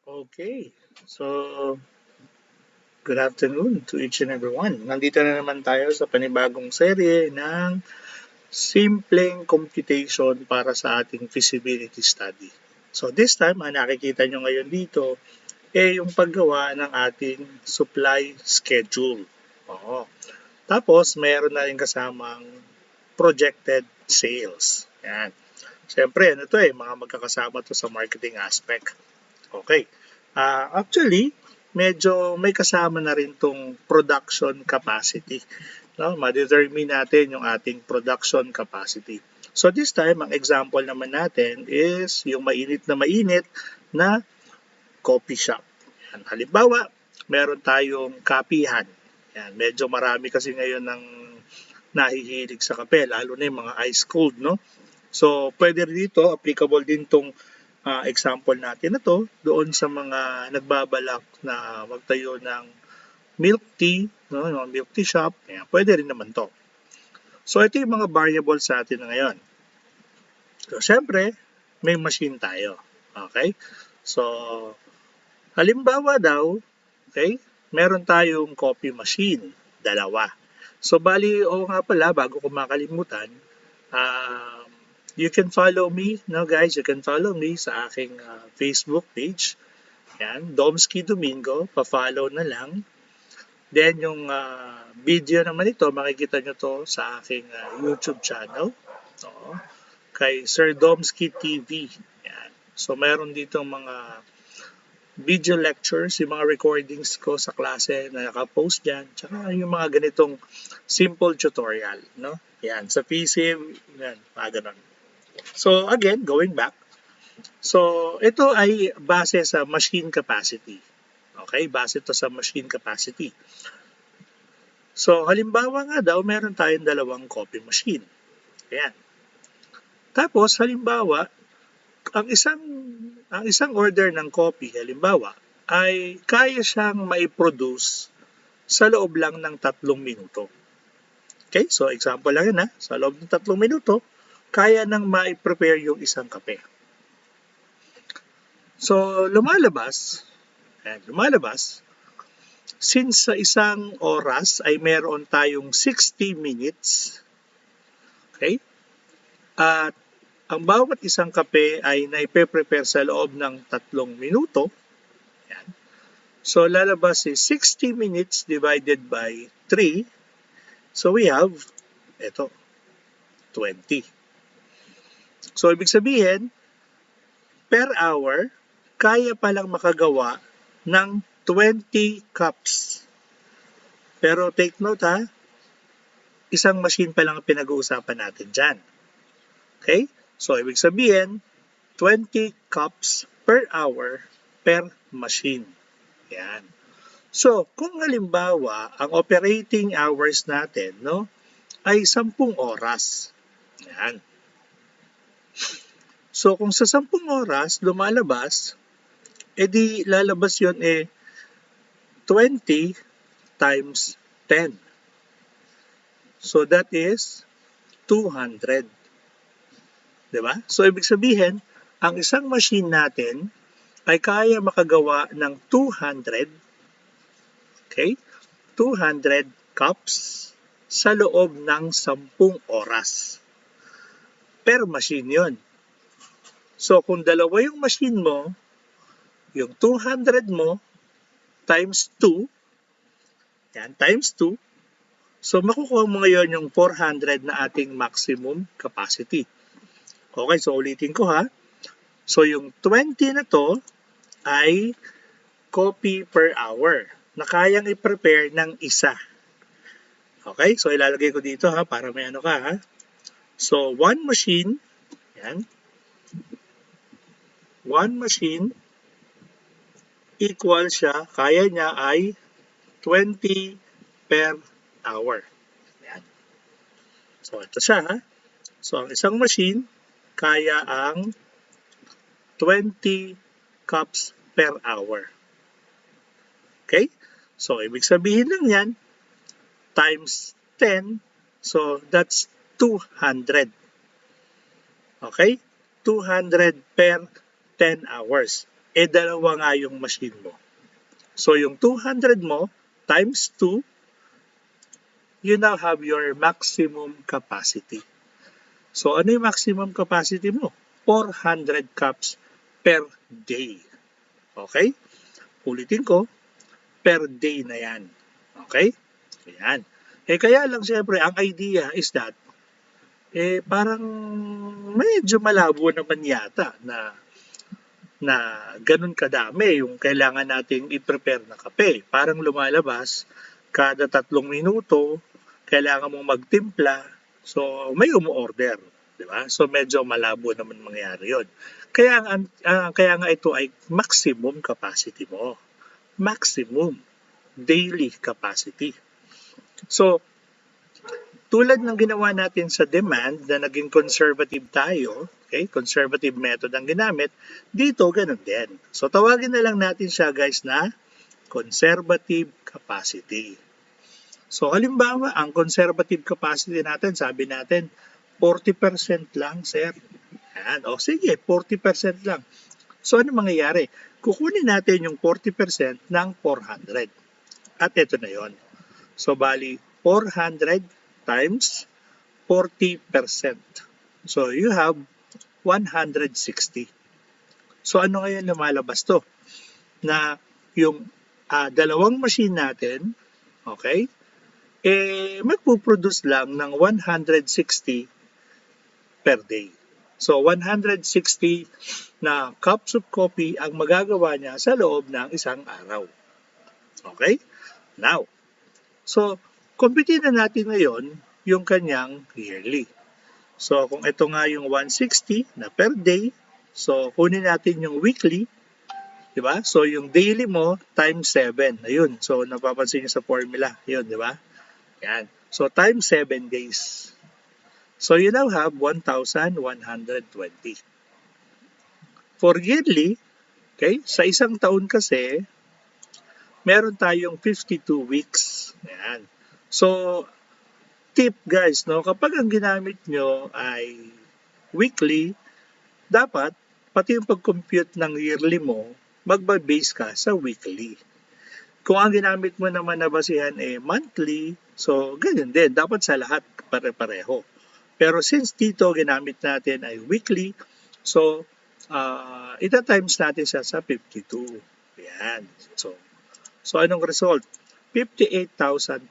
Okay. So, good afternoon to each and everyone. Nandito na naman tayo sa panibagong serye ng simpleng computation para sa ating feasibility study. So this time, ang nakikita nyo ngayon dito yung paggawa ng ating supply schedule. Oo. Tapos, mayroon na rin kasamang projected sales. Yan. Siyempre, ano to mga magkakasama to sa marketing aspect. Okay. Actually, medyo may kasama na rin tong production capacity. No? Ma-determine natin yung ating production capacity. So this time, ang example naman natin is yung mainit na coffee shop. Yan. Halimbawa, meron tayong kapihan. Yan. Medyo marami kasi ngayon ng nahihilig sa kape, lalo na yung mga ice cold, no? So, pwede rin dito, applicable din tong example natin na to doon sa mga nagbabalak na magtayo ng milk tea, no, yung milk tea shop, ayan, pwede rin naman to. So ito yung mga variables sa atin na ngayon. So syempre, may machine tayo. Okay? So halimbawa daw, okay, meron tayong coffee machine, dalawa. So bali, nga pala, bago ko makalimutan, you can follow me, no guys, you can follow me sa aking Facebook page. Yan, Domsky Domingo, pa-follow na lang. Then yung video naman ito, makikita nyo to sa aking YouTube channel. No? Kay Sir Domsky TV. Yan. So meron dito mga video lectures, yung mga recordings ko sa klase na nakapost dyan. Tsaka yung mga ganitong simple tutorial. No? Yan, sa PC, yan, mga ganun. So again, going back. So ito ay base sa machine capacity. Okay, base ito sa machine capacity. So halimbawa nga daw, meron tayong dalawang coffee machine. Ayan. Tapos halimbawa, ang isang order ng coffee, halimbawa, ay kaya siyang mai-produce sa loob lang ng 3 minuto. Okay, so example lang yan sa loob ng 3 minuto, kaya nang ma-prepare yung isang kape. So lumalabas, since sa isang oras ay meron tayong 60 minutes, okay, at ang bawat isang kape ay naipe-prepare sa loob ng 3 minuto, yan. So lalabas is 60 minutes divided by 3, so we have, ito, 20. So ibig sabihin, per hour, kaya palang makagawa ng 20 cups. Pero take note isang machine pa lang ang pinag-uusapan natin dyan. Okay? So, ibig sabihin, 20 cups per hour per machine. Yan. So, kung halimbawa, ang operating hours natin, no, ay 10 oras. Yan. So, kung sa 10 oras lumalabas, edi lalabas yon 20 times 10. So, that is 200. Diba? So, ibig sabihin, ang isang machine natin ay kaya makagawa ng 200, okay? 200 cups sa loob ng 10 oras. Per machine yon. So, kung dalawa yung machine mo, yung 200 mo times 2, yan, times 2, so makukuha mo ngayon yung 400 na ating maximum capacity. Okay, so ulitin ko So yung 20 na to ay coffee per hour na kayang i-prepare ng isa. Okay, so ilalagay ko dito para may ano ka So one machine, yan. One machine equal siya, kaya niya ay 20 per hour. Yan. So ito siya So ang isang machine kaya ang 20 cups per hour. Okay? So, ibig sabihin lang yan, times 10, so that's 200. Okay? 200 per 10 hours. dalawa nga yung machine mo. So yung 200 mo times 2, you now have your maximum capacity. So ano yung maximum capacity mo? 400 cups per day. Okay? Ulitin ko, per day na yan. Okay? Ayan. Kaya lang siyempre, ang idea is that, parang medyo malabo naman yata na ganun kadami yung kailangan nating i-prepare na kape. Parang lumalabas, kada 3 minuto, kailangan mong magtimpla, so may umu-order. Diba? So medyo malabo naman mangyari yon. Kaya nga ito ay maximum capacity mo. Maximum daily capacity. So, tulad ng ginawa natin sa demand na naging conservative tayo, okay, conservative method ang ginamit, dito ganun din. So, tawagin na lang natin siya guys na conservative capacity. So, halimbawa, ang conservative capacity natin, sabi natin, 40% lang, sir. Ayan. O sige, 40% lang. So, ano mangyayari? Kukunin natin yung 40% ng 400. At ito na yon. So, bali, 400 times 40%. So, you have 160. So, ano ngayon lumalabas to? Na yung dalawang machine natin, okay, magpuproduce lang ng 160 per day. So, 160 na cups of coffee ang magagawa niya sa loob ng isang araw. Okay? Now, so, kumpitin na natin ngayon yung kanyang yearly. So, kung ito nga yung 160 na per day, so, kunin natin yung weekly, di ba? So, yung daily mo times 7. Ayun. So, napapansin niyo sa formula. Yun, di ba? Yan. So, times 7 days. So, you now have 1,120. For yearly, okay, sa isang taon kasi, meron tayong 52 weeks. Yan. So, tip guys, no, kapag ang ginamit nyo ay weekly, dapat pati yung pag-compute ng yearly mo, magba-base ka sa weekly. Kung ang ginamit mo naman na basihan monthly, so ganyan din, dapat sa lahat pare-pareho. Pero since dito ginamit natin ay weekly, so ita-times natin siya sa 52. Yan. So anong result? 58,240.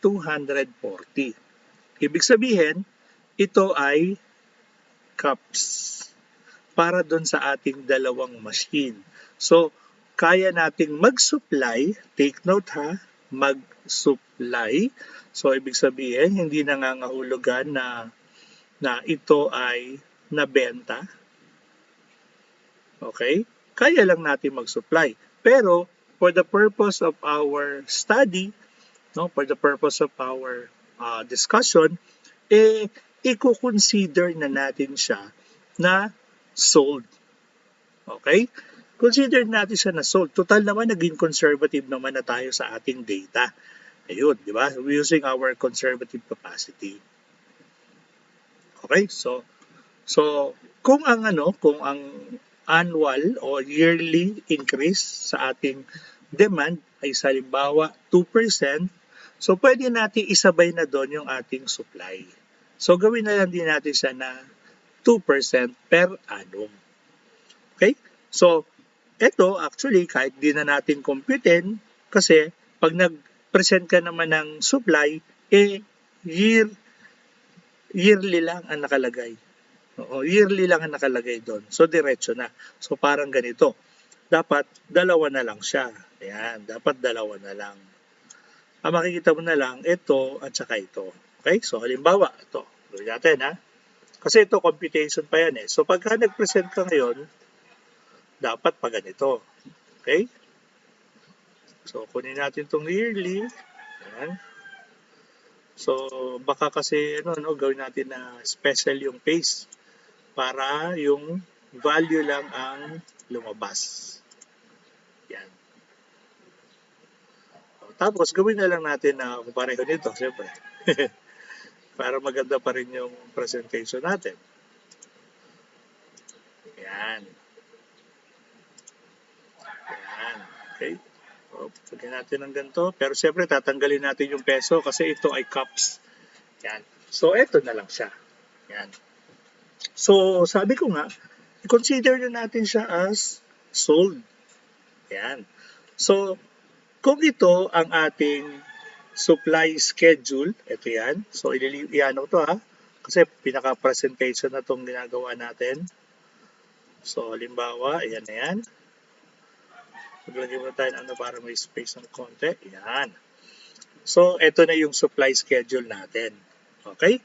Ibig sabihin, ito ay cups para doon sa ating dalawang machine. So, kaya nating mag-supply, take note ha, mag-supply. So, ibig sabihin, hindi nangangahulugan na ito ay nabenta. Okay? Kaya lang natin mag-supply. Pero, for the purpose of our study, no, for the purpose of our discussion, i-consider na natin siya na sold. Okay? Consider natin siya na sold. Total naman, naging conservative naman na tayo sa ating data. Ayun, di ba? Using our conservative capacity. Okay? So kung ang annual o yearly increase sa ating demand ay halimbawa 2%, so pwede natin isabay na doon yung ating supply. So gawin na lang din natin siya na 2% per annum. Okay? So, ito actually kahit di na natin computein kasi pag nag-present ka naman ng supply, yearly lang ang nakalagay. Oo, yearly lang ang nakalagay doon. So, diretso na. So, parang ganito. Dapat dalawa na lang siya. Ayan, dapat dalawa na lang. Ang makikita mo na lang, ito at saka ito. Okay? So, halimbawa, ito. Gawin natin, ha? Kasi ito, computation pa yan, eh. So, pagka nag-present ka ngayon, dapat pa ganito. Okay? So, kunin natin itong yearly. Ayan. So, baka kasi, gawin natin na special yung pace para yung value lang ang lumabas. Yan. Tapos, gawin na lang natin na kung pareho nito, siyempre. Para maganda pa rin yung presentation natin. Yan. Okay. Lagyan natin ng ganito. Pero siyempre, tatanggalin natin yung peso kasi ito ay cups. Yan. So, ito na lang siya. Yan. So, sabi ko nga, consider na natin siya as sold. Yan. So, kung ito ang ating supply schedule, ito yan. So, iyan ko to ha. Kasi pinaka-presentation na itong ginagawa natin. So, halimbawa, ayan na yan. Maglagay mo tayo ng ano para may space ng konti. Yan. So, ito na yung supply schedule natin. Okay?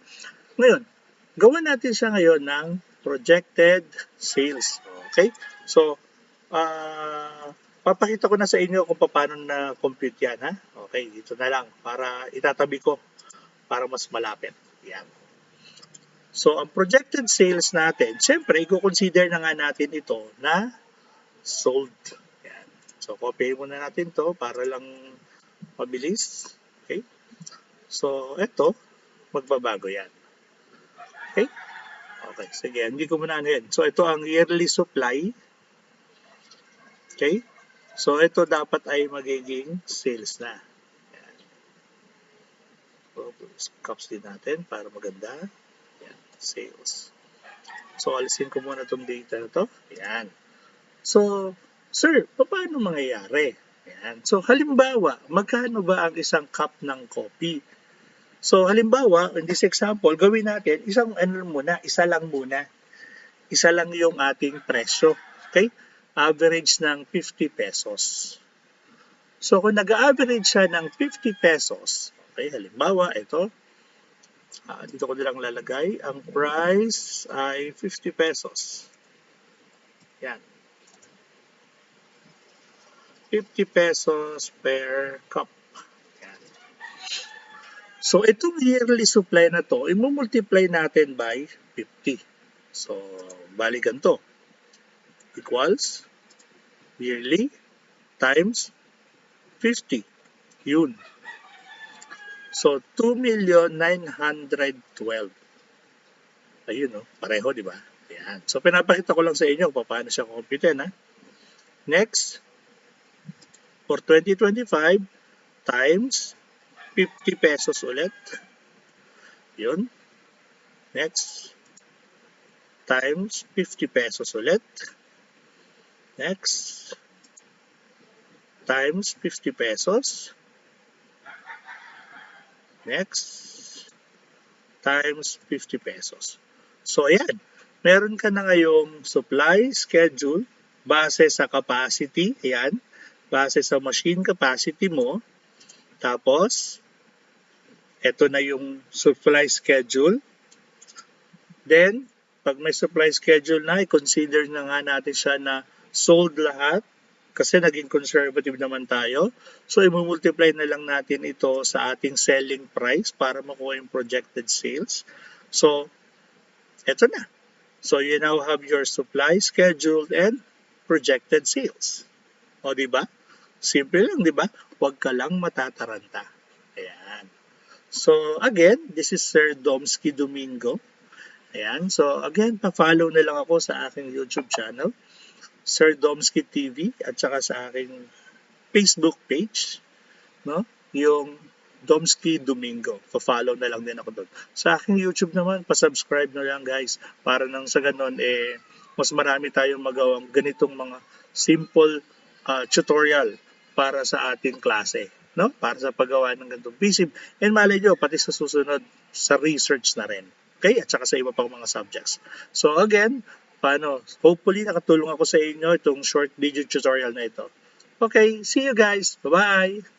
Ngayon, gawa natin siya ngayon ng projected sales. Okay? So, papakita ko na sa inyo kung paano na-compute yan. Ha? Okay, dito na lang para itatabi ko para mas malapit. Yan. So, ang projected sales natin, syempre, i-consider na nga natin ito na sold. Yan. So, copy muna natin to para lang mabilis. Okay? So, ito, magbabago yan. Okay? Okay, sige. Hindi ko muna ano yan. So, ito ang yearly supply. Okay? So, ito dapat ay magiging sales na. Yan. So, caps din natin para maganda. Yan. Sales. So, alisin ko muna itong data na to. Yan. So, sir, paano mangyayari? Yan. So, halimbawa, magkano ba ang isang cup ng coffee? So, halimbawa, in this example, gawin natin, isa lang muna. Isa lang yung ating presyo. Okay? Average ng 50 pesos. So, kung nag-average siya ng 50 pesos, okay, halimbawa, ito, dito ko nilang lalagay, ang price ay 50 pesos. Yan. 50 pesos per cup. Yan. So, itong yearly supply na to, i-multiply natin by 50. So, bali ganito. Equals yearly times 50. Yun. So, 2,912,000. Ayun, no? Pareho, di ba? Yan. So, pinapakita ko lang sa inyo kung paano siya computein, ha? Next, for 2025 times 50 pesos ulit. Yun. Next, times 50 pesos ulit. Next, times 50 pesos. Next, times 50 pesos. So, ayan. Meron ka na ngayong supply schedule base sa capacity. Ayan. Base sa machine capacity mo. Tapos, ito na yung supply schedule. Then, pag may supply schedule na, i-consider na nga natin siya na sold lahat kasi naging conservative naman tayo. So, i-multiply na lang natin ito sa ating selling price para makuha yung projected sales. So, eto na. So, you now have your supply schedule and projected sales. O, di ba? Simple lang, di ba? Huwag ka lang matataranta. Ayan. So, again, this is Sir Domsky Domingo. Ayan. So, again, pa-follow na lang ako sa aking YouTube channel, Sir Domsky TV, at saka sa aking Facebook page, no? Yung Domsky Domingo. Pa-follow na lang din ako doon. Sa aking YouTube naman, pa-subscribe na lang guys para nang sa ganun, mas marami tayong magawang ganitong mga simple tutorial para sa ating klase, no? Para sa paggawa ng ganitong BSIB. And malay nyo, pati sa susunod, sa research na rin. Okay? At saka sa iba pang mga subjects. So again, hopefully nakatulong ako sa inyo itong short video tutorial na ito. Okay, see you guys. Bye-bye!